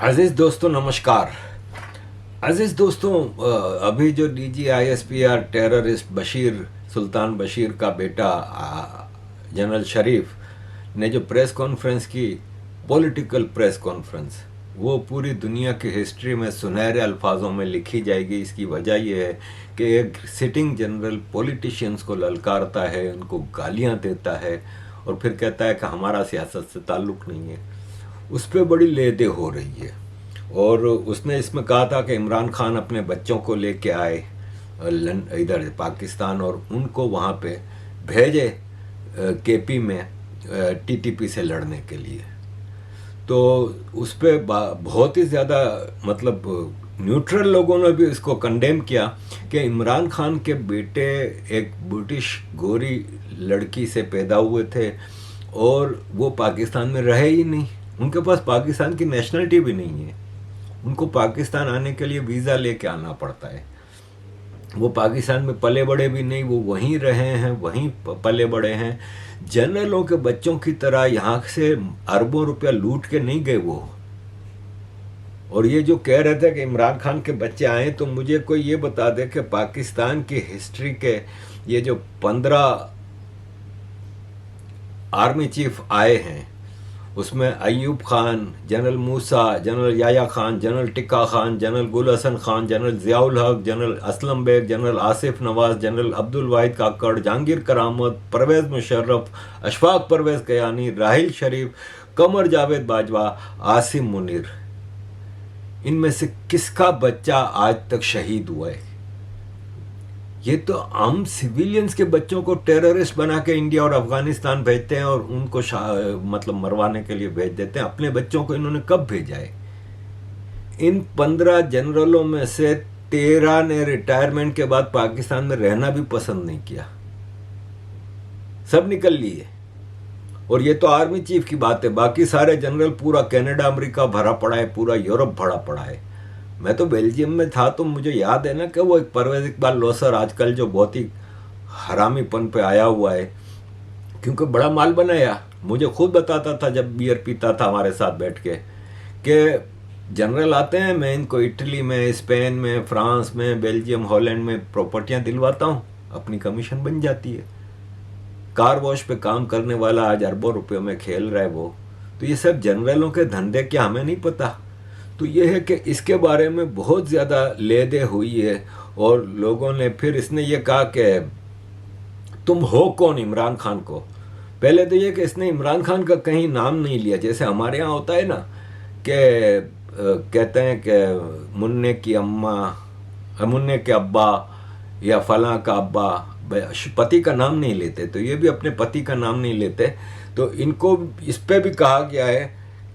अजीज दोस्तों नमस्कार। अजीज दोस्तों, अभी जो DGISPR टेररिस्ट बशीर सुल्तान बशीर का बेटा जनरल शरीफ ने जो प्रेस कॉन्फ्रेंस की, पॉलिटिकल प्रेस कॉन्फ्रेंस, वो पूरी दुनिया की हिस्ट्री में सुनहरे अल्फाजों में लिखी जाएगी। इसकी वजह यह है कि एक सिटिंग जनरल पॉलिटिशियंस को ललकारता है, उनको गालियां देता है और फिर कहता है कि हमारा सियासत से ताल्लुक़ नहीं है। उस पर बड़ी लेदे हो रही है। और उसने इसमें कहा था कि इमरान खान अपने बच्चों को लेके आए इधर पाकिस्तान और उनको वहाँ पे भेजे KP में TTP से लड़ने के लिए। तो उस पर बहुत ही ज़्यादा मतलब न्यूट्रल लोगों ने भी इसको कंडेम किया कि इमरान खान के बेटे एक ब्रिटिश गोरी लड़की से पैदा हुए थे और वो पाकिस्तान में रहे ही नहीं। उनके पास पाकिस्तान की नेशनलिटी भी नहीं है। उनको पाकिस्तान आने के लिए वीज़ा लेके आना पड़ता है। वो पाकिस्तान में पले बड़े भी नहीं, वो वहीं रहे हैं, वहीं पले बड़े हैं। जनरलों के बच्चों की तरह यहाँ से अरबों रुपया लूट के नहीं गए वो। और ये जो कह रहे थे कि इमरान खान के बच्चे आए, तो मुझे कोई ये बता दे कि पाकिस्तान की हिस्ट्री के ये जो 15 आर्मी चीफ आए हैं, उसमें Ayub Khan, general Musa, general Yahya Khan, general Tikka Khan, general Gul Hassan Khan, general Ziaul Haq, general Aslam Beg, general Asif Nawaz, general Abdul Waheed Kakar, Jahangir Karamat, Pervez Musharraf, Ashfaq Parvez Kayani, Rahil शरीफ, कमर जावेद बाजवा, आसिम मुनीर, इनमें से किसका बच्चा आज तक शहीद हुआ है? ये तो आम सिविलियंस के बच्चों को टेररिस्ट बना के इंडिया और अफगानिस्तान भेजते हैं और उनको मतलब मरवाने के लिए भेज देते हैं। अपने बच्चों को इन्होंने कब भेजा है? इन 15 जनरलों में से 13 ने रिटायरमेंट के बाद पाकिस्तान में रहना भी पसंद नहीं किया, सब निकल लिए। और ये तो आर्मी चीफ की बात है, बाकी सारे जनरल पूरा कनाडा अमेरिका भरा पड़ा है, पूरा यूरोप भरा पड़ा है। मैं तो बेल्जियम में था तो मुझे याद है ना कि वो एक परवेज इकबाल लोसर आजकल जो बहुत ही हरामीपन पे आया हुआ है, क्योंकि बड़ा माल बनाया। मुझे खुद बताता था जब बियर पीता था हमारे साथ बैठ के कि जनरल आते हैं, मैं इनको इटली में, स्पेन में, फ्रांस में, बेल्जियम, हॉलैंड में प्रॉपर्टियां दिलवाता हूँ, अपनी कमीशन बन जाती है। कार वॉश पे काम करने वाला आज अरबों रुपयों में खेल रहा है वो। तो ये सब जनरलों के धंधे क्या हमें नहीं पता? तो ये है कि इसके बारे में बहुत ज़्यादा लेदे हुई है। और लोगों ने फिर इसने ये कहा कि तुम हो कौन इमरान खान को? पहले तो ये कि इसने इमरान खान का कहीं नाम नहीं लिया, जैसे हमारे यहाँ होता है ना कि कहते हैं कि मुन्ने की अम्मा, मुन्ने के अब्बा या फलां का अब्बा, पति का नाम नहीं लेते। तो ये भी अपने पति का नाम नहीं लेते। तो इनको इस पे भी कहा गया है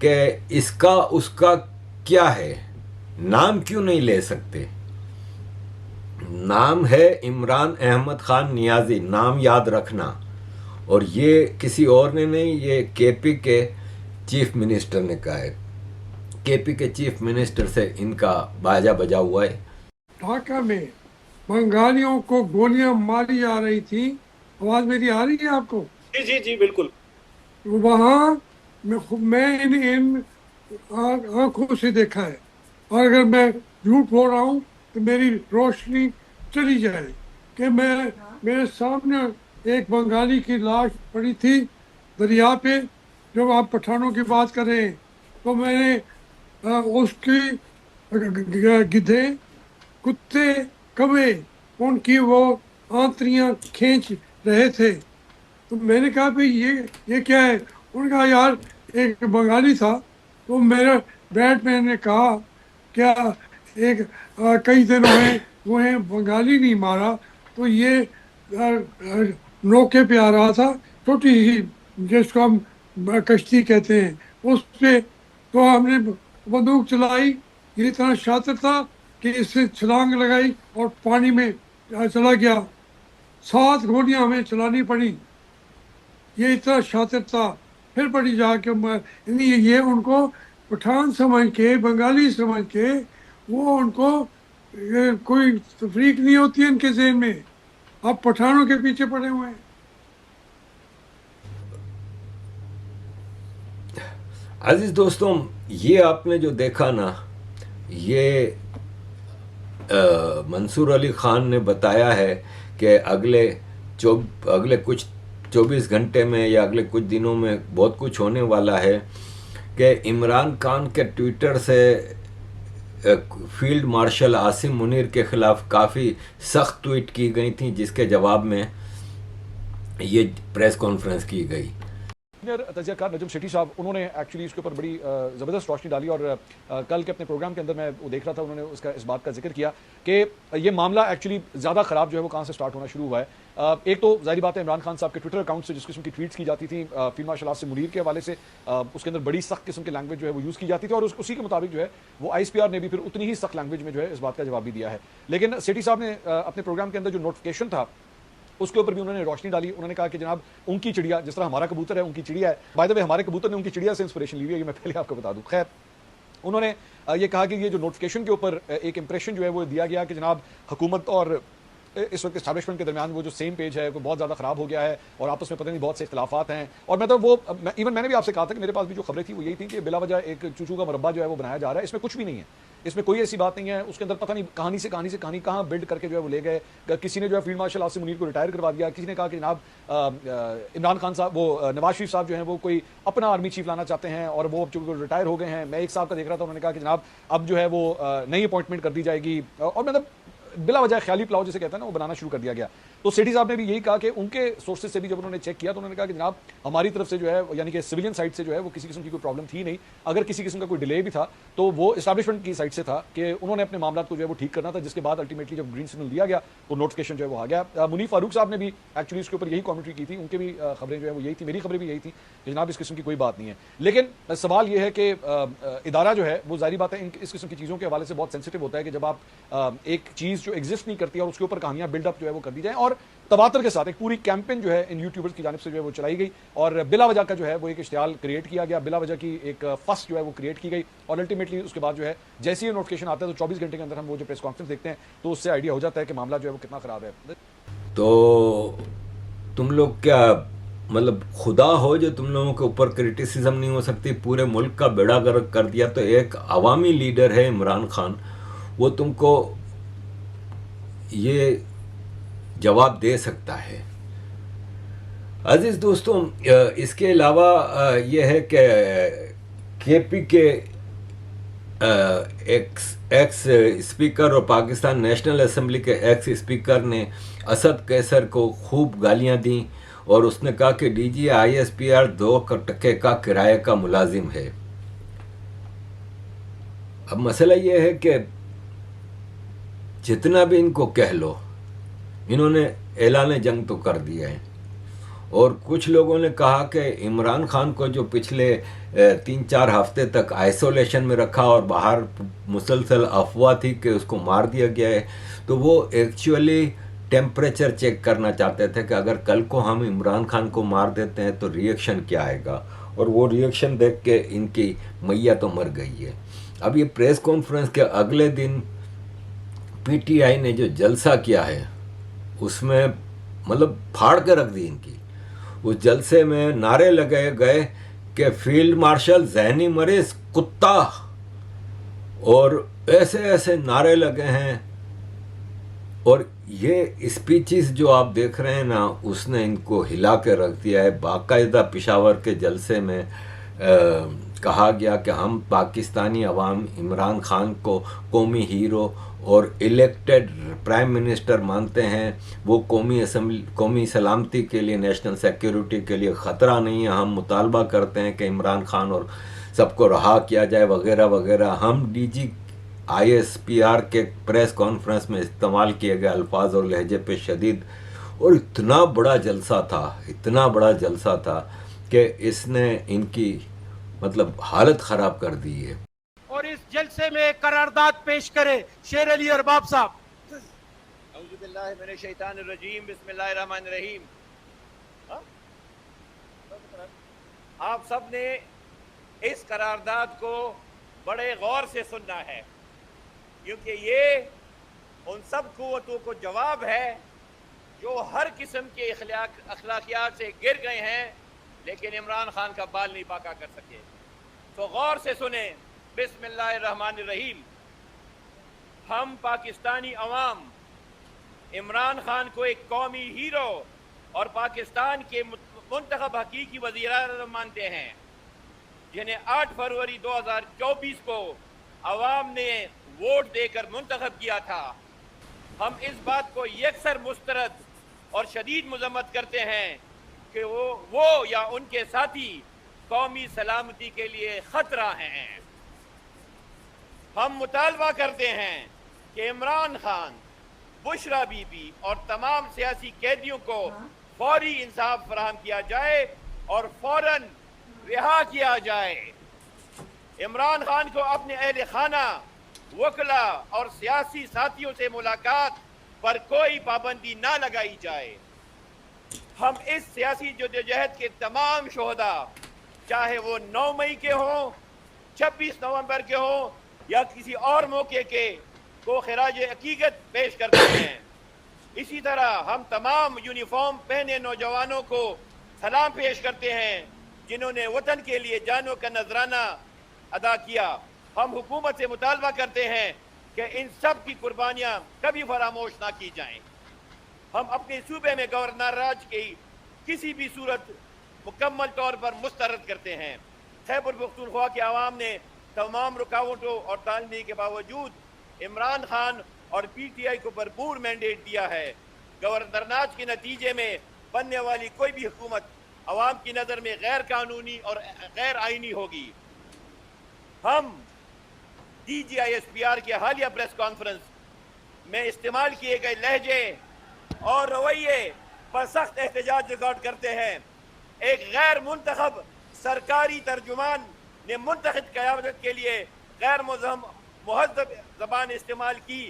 कि इसका उसका क्या है, नाम क्यों नहीं ले सकते? नाम है इमरान अहमद खान नियाजी, नाम याद रखना। और ये किसी और ने नहीं, ये KP के चीफ मिनिस्टर ने कहा है। KP के चीफ मिनिस्टर से इनका बाजा बजा हुआ है। ढाका में बंगालियों को गोलियां मारी जा रही थी। आवाज मेरी आ रही है आपको? जी जी जी बिल्कुल। वहां मैं इन आंखों से देखा है। और अगर मैं झूठ बोल रहा हूँ तो मेरी रोशनी चली जाए कि मेरे सामने एक बंगाली की लाश पड़ी थी दरिया पे। जब आप पठानों की बात कर रहे हैं तो मैंने उसकी गिद्धे, कुत्ते, कौवे, उनकी वो आंतरियां खींच रहे थे। तो मैंने कहा भाई ये क्या है? उन्होंने कहा यार एक बंगाली था। तो मेरे बैटमैन ने कहा क्या एक कई दिनों में वो है बंगाली नहीं मारा, तो ये नौके पे आ रहा था, छोटी सी जिसको हम कश्ती कहते हैं, उस पे। तो हमने बंदूक चलाई, ये इतना शातिर था कि इससे छलांग लगाई और पानी में चला गया। 7 गोलियां हमें चलानी पड़ी, ये इतना शातिर था। फिर बड़ी जाके ये उनको पठान समझ के, बंगाली समझ के, वो उनको कोई तफरीक नहीं होती है इनके ज़हन में। आप पठानों के पीछे पड़े हुए हैं। अजीज दोस्तों, ये आपने जो देखा ना, ये मंसूर अली खान ने बताया है कि अगले कुछ 24 घंटे में या अगले कुछ दिनों में बहुत कुछ होने वाला है कि इमरान खान के ट्विटर से फील्ड मार्शल आसिम मुनीर के खिलाफ काफ़ी सख्त ट्वीट की गई थी, जिसके जवाब में ये प्रेस कॉन्फ्रेंस की गई। सीनियर तजियाकार नजम शेट्टी साहब, उन्होंने एक्चुअली इसके ऊपर बड़ी ज़बरदस्त रोशनी डाली और कल के अपने प्रोग्राम के अंदर मैं वो देख रहा था, उन्होंने उसका इस बात का जिक्र किया कि ये मामला एक्चुअली ज़्यादा ख़राब जो है वो कहाँ से स्टार्ट होना शुरू हुआ है। एक तो जाहिर बात है इमरान खान साहब के ट्विटर अकाउंट से जिस किस्म की ट्वीट्स की जाती थी फील्ड मार्शल आसिम मुनीर के हवाले से, उसके अंदर बड़ी सख्त किस्म की लैंग्वेज जो है वो यूज़ की जाती थी और उसी के मुताबिक जो है वो ISPR ने भी फिर उतनी ही सख्त लैंग्वेज में जो है इस बात का जवाब भी दिया है। लेकिन सेठी साहब ने अपने प्रोग्राम के अंदर जो नोटिफिकेशन था उसके ऊपर भी उन्होंने रोशनी डाली। उन्होंने कहा कि जनाब, उनकी चिड़िया जिस तरह हमारा कबूतर है उनकी चिड़िया है, बाय द वे हमारे कबूतर ने उनकी चिड़िया से इंस्पिरेशन ली हुई है, ये मैं पहले आपको बता दूं। खैर, उन्होंने ये कहा कि ये जो नोटिफिकेशन के ऊपर एक इंप्रेशन जो है वो दिया गया कि जनाब हुकूमत और इस वक्त इस्टेब्लिशमेंट के दरमियान वो जो सेम पेज है वो बहुत ज़्यादा ख़राब हो गया है और आपस में पता नहीं बहुत से इख्तलाफात हैं। और मैं तो इवन मैंने भी आपसे कहा था कि मेरे पास भी जो खबरें थी वो यही थी कि बिला वजह एक चूचू का मुरब्बा जो है वो बनाया जा रहा है। इसमें कुछ भी नहीं है, इसमें कोई ऐसी बात नहीं है। उसके अंदर पता नहीं कहानी से कहानी कहाँ बिल्ड करके जो है वो ले गए। किसी ने जो है फील्ड मार्शल आसिम मुनीर को रिटायर करवा दिया, किसी ने कहा कि जनाब इमरान खान साहब, वो नवाज शरीफ साहब जो हैं वो कोई अपना आर्मी चीफ लाना चाहते हैं और वो जो रिटायर हो गए हैं। मैं एक साहब का देख रहा था, उन्होंने कहा कि जनाब अब जो है वो नई अपॉइंटमेंट कर दी जाएगी और मतलब बिला वजह ख्याली प्लाव जिसे कहते हैं ना वो बनाना शुरू कर दिया गया। तो सेठी साहब ने भी यही कहा कि उनके सोर्सेज से भी जब उन्होंने चेक किया तो उन्होंने कहा कि जनाब हमारी तरफ से जो है यानी कि सिविलियन साइड से जो है वो किसी किस्म की कोई प्रॉब्लम थी नहीं। अगर किसी किस्म का कोई डिले भी था तो वो इस्टेब्लिशमेंट की साइड से था कि उन्होंने अपने मामला को जो है वो ठीक करना था, जिसके बाद अल्टीमेटली जब ग्रीन सिग्नल दिया गया तो नोटिफिकेशन जो है वो आ गया। मुनीफ फारूक साहब ने भी एक्चुअली इसके ऊपर यही कॉमेंट्री की थी, उनके भी खबरें जो है वो यही थी, मेरी खबरें भी यही थी कि जनाब इस किस्म की कोई बात नहीं है। लेकिन सवाल यह है कि इदारा जो है वो जाहिर बात है इस किस्म की चीज़ों के हवाले से बहुत सेंसिटिव होता है कि जब आप एक चीज़ जो एग्जिस्ट नहीं करती और उसके ऊपर कहानियां बिल्डअप जो है वो कर दी जाए। और तबातर के साथ एक पूरी कैंपेन जो है इन यूट्यूबर्स की जानिब से जो है वो चलाई गई और बिला वजह का जो है वो एक इश्तिहाल क्रिएट किया गया, बिला वजह की एक फस जो है वो क्रिएट की गई और अल्टीमेटली उसके बाद जो है जैसे ही नोटिफिकेशन आता है तो 24 घंटे के अंदर हम वो जो प्रेस कॉन्फ्रेंस देखते हैं तो उससे आइडिया हो जाता है कि मामला जो है वो कितना खराब है। तो तुम लोग क्या मतलब खुदा हो जो तुम लोगों के ऊपर क्रिटिसिज्म नहीं हो सकती? पूरे मुल्क का बेड़ा गर्क कर दिया। तो एक अवामी लीडर है इमरान खान, वो तुमको ये जवाब दे सकता है। अजीज दोस्तों, इसके अलावा यह है कि KP के एक्स स्पीकर और पाकिस्तान नेशनल असेंबली के एक्स स्पीकर ने असद कैसर को खूब गालियां दी और उसने कहा कि DG ISPR 2% का किराए का मुलाजिम है। अब मसला यह है कि जितना भी इनको कह लो, इन्होंने ऐलान जंग तो कर दिया है। और कुछ लोगों ने कहा कि इमरान खान को जो पिछले 3-4 हफ्ते तक आइसोलेशन में रखा और बाहर मुसलसल अफवाह थी कि उसको मार दिया गया है, तो वो एक्चुअली टेम्परेचर चेक करना चाहते थे कि अगर कल को हम इमरान खान को मार देते हैं तो रिएक्शन क्या आएगा। और वो रिएक्शन देख के इनकी मैया तो मर गई है। अब ये प्रेस कॉन्फ्रेंस के अगले दिन PTI ने जो जलसा किया है उसमें मतलब फाड़ के रख दी इनकी। उस जलसे में नारे लगे गए कि फील्ड मार्शल जहनी मरीज कुत्ता, और ऐसे ऐसे नारे लगे हैं। और ये स्पीचेस जो आप देख रहे हैं ना, उसने इनको हिला के रख दिया है। बाकायदा पेशावर के जलसे में कहा गया कि हम पाकिस्तानी अवाम इमरान खान को कौमी हीरो और इलेक्टेड प्राइम मिनिस्टर मानते हैं। वो कौमी सलामती के लिए, नेशनल सिक्योरिटी के लिए ख़तरा नहीं है। हम मुतालबा करते हैं कि इमरान खान और सबको रहा किया जाए वगैरह वगैरह। हम DG ISPR के प्रेस कॉन्फ्रेंस में इस्तेमाल किए गए अल्फाज और लहजे पे शदीद। और इतना बड़ा जलसा था कि इसने इनकी मतलब हालत ख़राब कर दी है। और इस जलसे में करारदाद पेश करे शेर अली अरबाब साहब। औज़ुबिल्लाहि मिनश शैतानिर रजीम, बिस्मिल्लाहिर रहमानिर रहीम। आप सब ने इस करारदाद को बड़े गौर से सुनना है, क्योंकि ये उन सब कुव्वतों को जवाब है जो हर किस्म के अखलाकियात से गिर गए हैं लेकिन इमरान खान का बाल नहीं बाका कर सके। तो गौर से सुने। बिस्मिल्लाहिर्रहमानिर्रहीम। हम पाकिस्तानी अवाम इमरान खान को एक कौमी हीरो और पाकिस्तान के मुंतखब हकीकी वज़ीर-ए-आज़म मानते हैं, जिन्हें 8 फरवरी 2024 को अवाम ने वोट देकर मुंतखब किया था। हम इस बात को यकसर मुस्तरद और शदीद मजम्मत करते हैं कि वो या उनके साथी कौमी सलामती के लिए खतरा हैं। हम मुतालबा करते हैं कि इमरान खान, बुशरा बीबी और तमाम सियासी कैदियों को फौरी इंसाफ फराहम किया जाए और फौरन रिहा किया जाए। इमरान खान को अपने अहल खाना, वकला और सियासी साथियों से मुलाकात पर कोई पाबंदी ना लगाई जाए। हम इस सियासी जदोजहद के तमाम शोहदा, चाहे वो 9 मई के हों, 26 नवंबर के हों या किसी और मौके के, को खिराज अकीकत पेश करते हैं। इसी तरह हम तमाम यूनिफॉर्म पहने नौजवानों को सलाम पेश करते हैं, जिन्होंने वतन के लिए जानों का नजराना अदा किया। हम हुकूमत से मुतालबा करते हैं कि इन सब की कुर्बानियाँ कभी फरामोश ना की जाएं। हम अपने सूबे में गवर्नर राज की किसी भी सूरत मुकम्मल तौर पर मुस्तरद करते हैं। खैबर पख्तूनख्वा के अवाम ने तमाम रुकावटों और तालमी के बावजूद इमरान खान और PTI को भरपूर मैंडेट दिया है। गवर्नर नाज के नतीजे में बनने वाली कोई भी हुकूमत अवाम की नज़र में गैर कानूनी और गैर आइनी होगी। हम DGI-SPR के हालिया प्रेस कॉन्फ्रेंस में इस्तेमाल किए गए लहजे और रवैये पर सख्त एहतजाज रिकॉर्ड करते हैं। एक गैर मुंतखब सरकारी तर्जुमान ने मुंतखब क़यादत के लिए गैर मुहज़्ज़ब ज़बान इस्तेमाल की,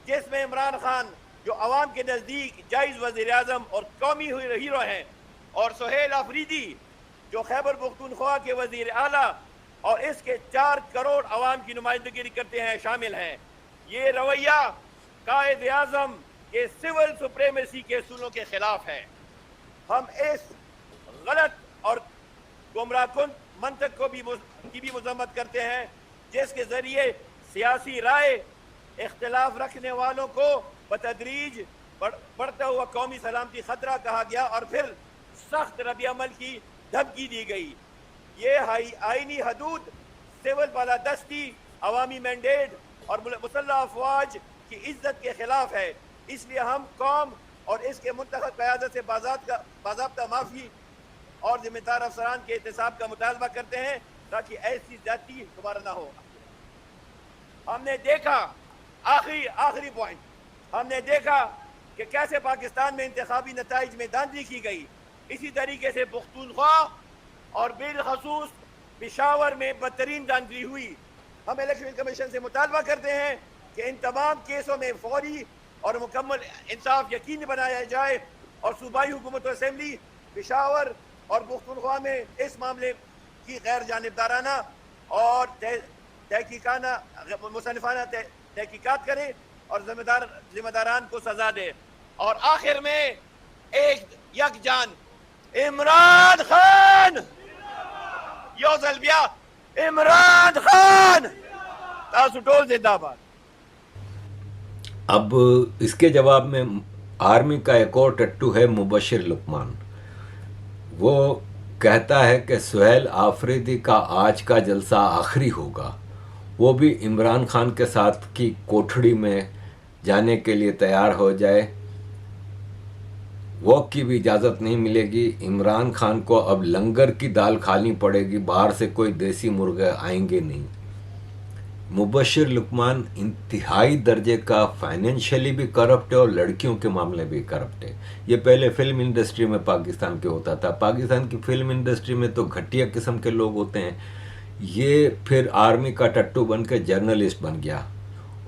जिसमें इमरान खान जो अवाम के नज़दीक जायज़ वज़ीर-ए-आज़म और कौमी हीरो हैं, और सुहेल अफरीदी जो खैबर पख्तूनख्वा के वज़ीर आला और इसके 4 करोड़ अवाम की नुमाइंदगी करते हैं, शामिल हैं। ये रवैया कायद आज़म के सिविल सुप्रीमेसी के असूलों के खिलाफ है। हम इस गलत और गुमराहकुन मंतक को भी मजम्मत करते हैं, जिसके जरिए सियासी राय इख्तिलाफ रखने वालों को बतदरीज बढ़ता हुआ कौमी सलामती खतरा कहा गया और फिर सख्त रद्द अमल की धमकी दी गई। ये आईनी हदूद, सिविल बालादस्ती, अवामी मैंडेट और मुसल्लह अफवाज की इज्जत के खिलाफ है। इसलिए हम कौम और इसके मुंतखब क़यादत से बाज़ाब्ता माफ़ी और जिम्मेदार अफसरान के एहतसाब का मुतालबा करते हैं, ताकि ऐसी ज़्यादती दोबारा ना हो। हमने देखा आखिरी पॉइंट, हमने देखा कि कैसे पाकिस्तान में इंतखाबी नताइज में धांधली की गई। इसी तरीके से पख्तूनख्वा और बिलखसूस पेशावर में बदतरीन धांधली हुई। हम इलेक्शन कमीशन से मुतालबा करते हैं कि इन तमाम केसों में फौरी और मुकम्मल इंसाफ यकीनी बनाया जाए और सूबाई हुकूमत असेंबली पेशावर और पख्तूनख्वा में इस मामले की गैर जानिबदाराना और तहकीकाना मुसन्निफाना तहकीकात करें और जिम्मेदारान को सजा दे। और आखिर में एक यकजान इमरान खान, योजलबिया इमरान खान तासुटोल जिंदाबाद। अब इसके जवाब में आर्मी का एक और टट्टू है मुबशिर लुकमान। वो कहता है कि सुहेल आफरीदी का आज का जलसा आखिरी होगा। वो भी इमरान खान के साथ की कोठड़ी में जाने के लिए तैयार हो जाए। वॉक की भी इजाज़त नहीं मिलेगी। इमरान खान को अब लंगर की दाल खानी पड़ेगी, बाहर से कोई देसी मुर्गे आएंगे नहीं। मुबशिर लुकमान इंतहाई दर्जे का फाइनेंशियली भी करप्ट है और लड़कियों के मामले भी करप्ट है। ये पहले फिल्म इंडस्ट्री में पाकिस्तान के होता था। पाकिस्तान की फिल्म इंडस्ट्री में तो घटिया किस्म के लोग होते हैं। ये फिर आर्मी का टट्टू बन के जर्नलिस्ट बन गया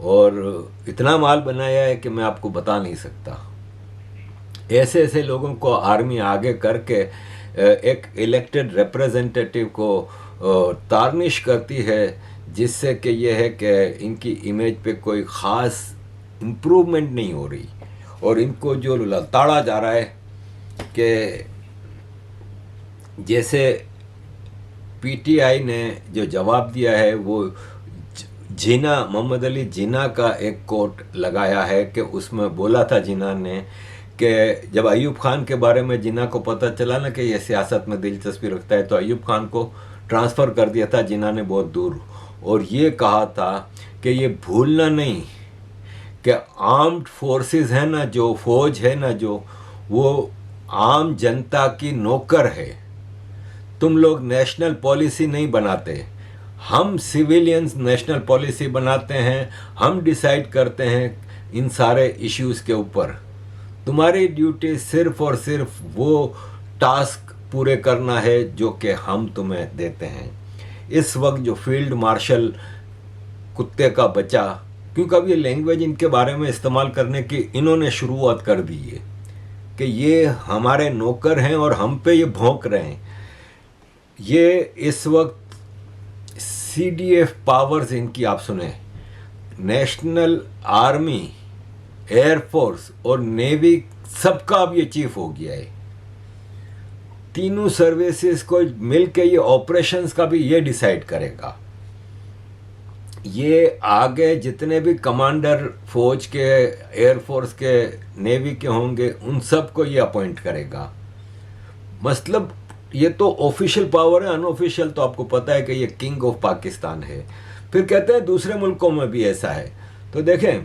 और इतना माल बनाया है कि मैं आपको बता नहीं सकता। ऐसे ऐसे लोगों को आर्मी आगे करके एक इलेक्टेड रिप्रेजेंटेटिव को तारनिश करती है, जिससे कि यह है कि इनकी इमेज पे कोई ख़ास इम्प्रूवमेंट नहीं हो रही और इनको जो लताड़ा जा रहा है कि जैसे पीटीआई ने जो जवाब दिया है वो जिना, मोहम्मद अली जिना का एक कोट लगाया है कि उसमें बोला था जिना ने कि जब अयूब खान के बारे में जिना को पता चला ना कि ये सियासत में दिलचस्पी रखता है, तो अयूब खान को ट्रांसफ़र कर दिया था जिना ने बहुत दूर, और ये कहा था कि ये भूलना नहीं कि आर्म्ड फोर्सेस है ना, जो फौज है ना, जो वो आम जनता की नौकर है। तुम लोग नेशनल पॉलिसी नहीं बनाते, हम सिविलियंस नेशनल पॉलिसी बनाते हैं, हम डिसाइड करते हैं इन सारे इश्यूज़ के ऊपर। तुम्हारी ड्यूटी सिर्फ और सिर्फ वो टास्क पूरे करना है जो कि हम तुम्हें देते हैं। इस वक्त जो फील्ड मार्शल कुत्ते का बच्चा, क्योंकि अब ये लैंग्वेज इनके बारे में इस्तेमाल करने की इन्होंने शुरुआत कर दी है कि ये हमारे नौकर हैं और हम पे ये भौंक रहे हैं। ये इस वक्त सीडीएफ पावर्स इनकी आप सुने, नेशनल आर्मी, एयरफोर्स और नेवी, सबका अब ये चीफ हो गया है। तीनों सर्विसेज को मिलके ये ऑपरेशंस का भी ये डिसाइड करेगा। ये आगे जितने भी कमांडर फौज के, एयरफोर्स के, नेवी के होंगे, उन सबको ये अपॉइंट करेगा। मतलब ये तो ऑफिशियल पावर है, अनऑफिशियल तो आपको पता है कि ये किंग ऑफ पाकिस्तान है। फिर कहते हैं दूसरे मुल्कों में भी ऐसा है, तो देखें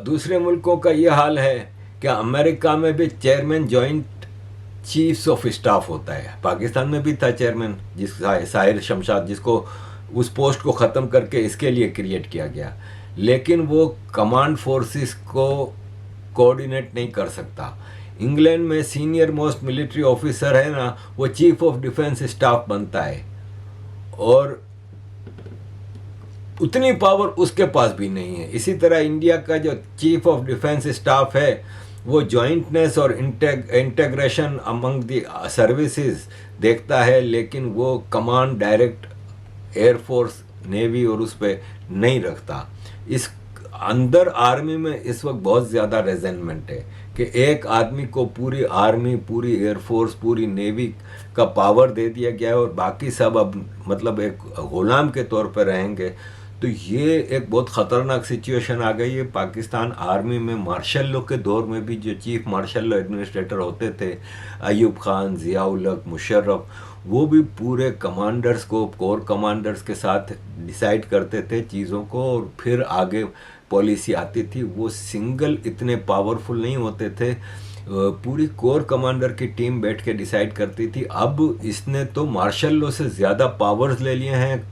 दूसरे मुल्कों का ये हाल है कि अमेरिका में भी chairman joint chiefs of staff होता है। पाकिस्तान में भी था चेयरमैन, साहिर शमशाद, जिसको उस पोस्ट को ख़त्म करके इसके लिए क्रिएट किया गया, लेकिन वो कमांड फोर्सेस को कोऑर्डिनेट नहीं कर सकता। इंग्लैंड में सीनियर मोस्ट मिलिट्री ऑफिसर है ना, वो चीफ ऑफ डिफेंस स्टाफ बनता है, और उतनी पावर उसके पास भी नहीं है। इसी तरह इंडिया का जो चीफ ऑफ डिफेंस स्टाफ है वो जॉइंटनेस और इंटेग्रेशन अमंग द सर्विसेज देखता है, लेकिन वो कमांड डायरेक्ट एयरफोर्स, नेवी और उस पर नहीं रखता। इस अंदर आर्मी में इस वक्त बहुत ज़्यादा रेजेंटमेंट है कि एक आदमी को पूरी आर्मी, पूरी एयरफोर्स, पूरी नेवी का पावर दे दिया गया है और बाकी सब अब मतलब एक गुलाम के तौर पर रहेंगे। तो ये एक बहुत ख़तरनाक सिचुएशन आ गई है। पाकिस्तान आर्मी में मार्शल लॉ के दौर में भी जो चीफ मार्शल लॉ एडमिनिस्ट्रेटर होते थे, अयूब खान, ज़ियाउल हक, मुशर्रफ, वो भी पूरे कमांडर्स को, कोर कमांडर्स के साथ डिसाइड करते थे चीज़ों को, और फिर आगे पॉलिसी आती थी। वो सिंगल इतने पावरफुल नहीं होते थे, पूरी कोर कमांडर की टीम बैठ के डिसाइड करती थी। अब इसने तो मार्शल लॉ से ज़्यादा पावर्स ले लिए हैं,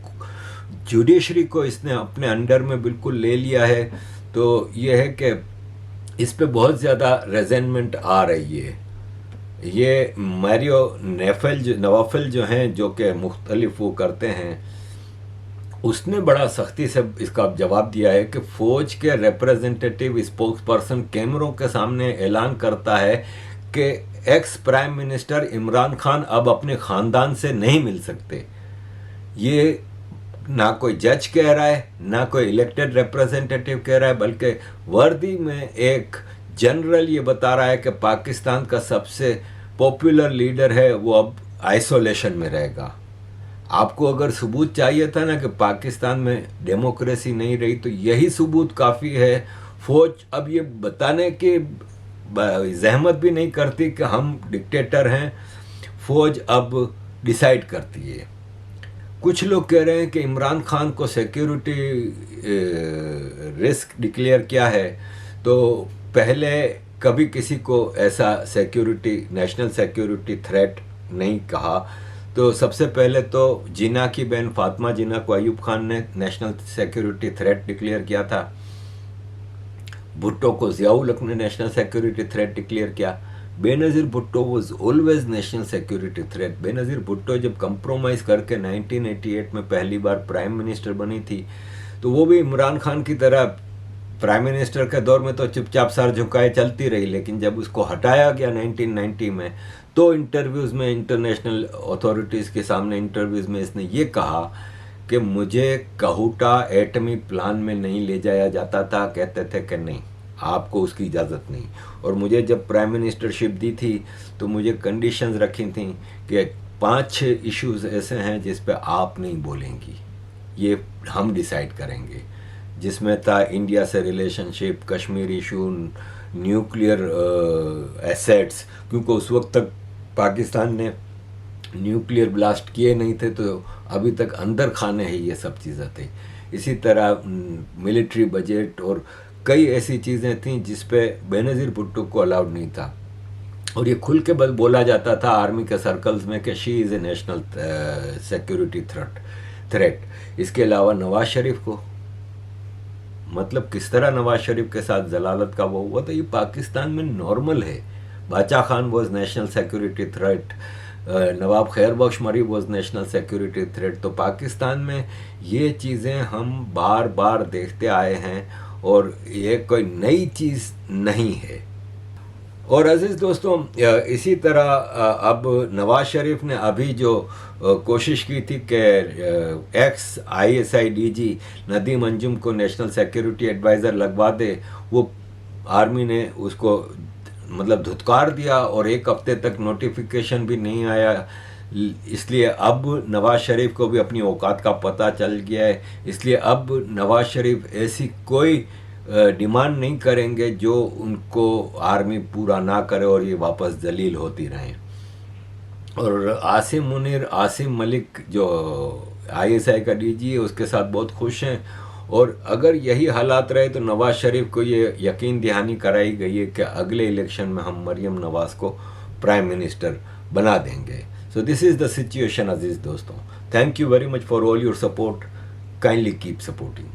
जुडिशरी को इसने अपने अंडर में बिल्कुल ले लिया है। तो ये है कि इस पे बहुत ज़्यादा रेजेंटमेंट आ रही है। ये मैरियो नवाफिल जो हैं, जो कि मुख्तलिफ वो करते हैं, उसने बड़ा सख्ती से इसका जवाब दिया है कि फ़ौज के रिप्रेजेंटेटिव स्पोक्स पर्सन कैमरों के सामने ऐलान करता है कि ex prime minister Imran Khan अब अपने ख़ानदान से नहीं मिल सकते। ये ना कोई जज कह रहा है, ना कोई इलेक्टेड रिप्रेजेंटेटिव कह रहा है, बल्कि वर्दी में एक जनरल ये बता रहा है कि पाकिस्तान का सबसे पॉपुलर लीडर है, वो अब आइसोलेशन में रहेगा। आपको अगर सबूत चाहिए था ना कि पाकिस्तान में डेमोक्रेसी नहीं रही, तो यही सबूत काफ़ी है। फौज अब ये बताने की जहमत भी नहीं करती कि हम डिक्टेटर हैं, फौज अब डिसाइड करती है। कुछ लोग कह रहे हैं कि इमरान खान को सिक्योरिटी रिस्क डिक्लेयर किया है, तो पहले कभी किसी को ऐसा सिक्योरिटी, नेशनल सिक्योरिटी थ्रेट नहीं कहा। तो सबसे पहले तो जिना की बहन फातिमा जिना को अयूब खान ने नेशनल सिक्योरिटी थ्रेट डिक्लेयर किया था। भुट्टो को ज़ियाउल हक ने नेशनल सिक्योरिटी थ्रेट डिक्लेयर किया। Benazir Bhutto was always national security threat. Benazir Bhutto जब कंप्रोमाइज़ करके 1988 में पहली बार प्राइम मिनिस्टर बनी थी, तो वो भी इमरान खान की तरह प्राइम मिनिस्टर के दौर में तो चुपचाप सर झुकाए चलती रही, लेकिन जब उसको हटाया गया 1990 में, तो इंटरव्यूज़ में, इंटरनेशनल अथॉरिटीज़ के सामने इंटरव्यूज़ में इसने ये कहा कि मुझे कहूटा एटमी प्लान में नहीं ले जाया जाता था। कहते थे कि नहीं, आपको उसकी इजाज़त नहीं। और मुझे जब प्राइम मिनिस्टरशिप दी थी तो मुझे कंडीशंस रखी थी कि 5-6 इश्यूज ऐसे हैं जिस पे आप नहीं बोलेंगी, ये हम डिसाइड करेंगे, जिसमें था इंडिया से relationship, Kashmir issue, nuclear assets, क्योंकि उस वक्त तक पाकिस्तान ने न्यूक्लियर ब्लास्ट किए नहीं थे तो अभी तक अंदर खाने हैं ये सब चीज़ें थी। इसी तरह मिलिट्री बजट और कई ऐसी चीज़ें थीं जिस पे बेनज़ीर भुट्टो को अलाउड नहीं था, और ये खुल के बल बोला जाता था आर्मी के सर्कल्स में कि she is a national security threat. इसके अलावा नवाज शरीफ को, मतलब किस तरह नवाज शरीफ के साथ जलालत का वो हुआ, तो ये पाकिस्तान में नॉर्मल है। Bacha Khan was national security threat, Nawab Khair Bakhsh मरी वॉज नेशनल सिक्योरिटी थ्रेट। तो पाकिस्तान में ये चीज़ें हम बार बार देखते आए हैं और ये कोई नई चीज़ नहीं है। और अजीज़ दोस्तों, इसी तरह अब नवाज शरीफ ने अभी जो कोशिश की थी कि x ISI DG Nadeem Anjum को नेशनल सिक्योरिटी एडवाइज़र लगवा दे, वो आर्मी ने उसको मतलब धुतकार दिया और 1 हफ्ते तक नोटिफिकेशन भी नहीं आया। इसलिए अब नवाज शरीफ को भी अपनी औकात का पता चल गया है। इसलिए अब नवाज शरीफ ऐसी कोई डिमांड नहीं करेंगे जो उनको आर्मी पूरा ना करे और ये वापस जलील होती रहें। और आसिम मुनीर, आसिम मलिक जो ISI का DG है, उसके साथ बहुत खुश हैं। और अगर यही हालात रहे तो नवाज शरीफ को ये यकीन दहानी कराई गई है कि अगले इलेक्शन में हम मरियम नवाज को प्राइम मिनिस्टर बना देंगे। So this is the situation अजीज़ दोस्तों। Thank you very much for all your support. Kindly keep supporting.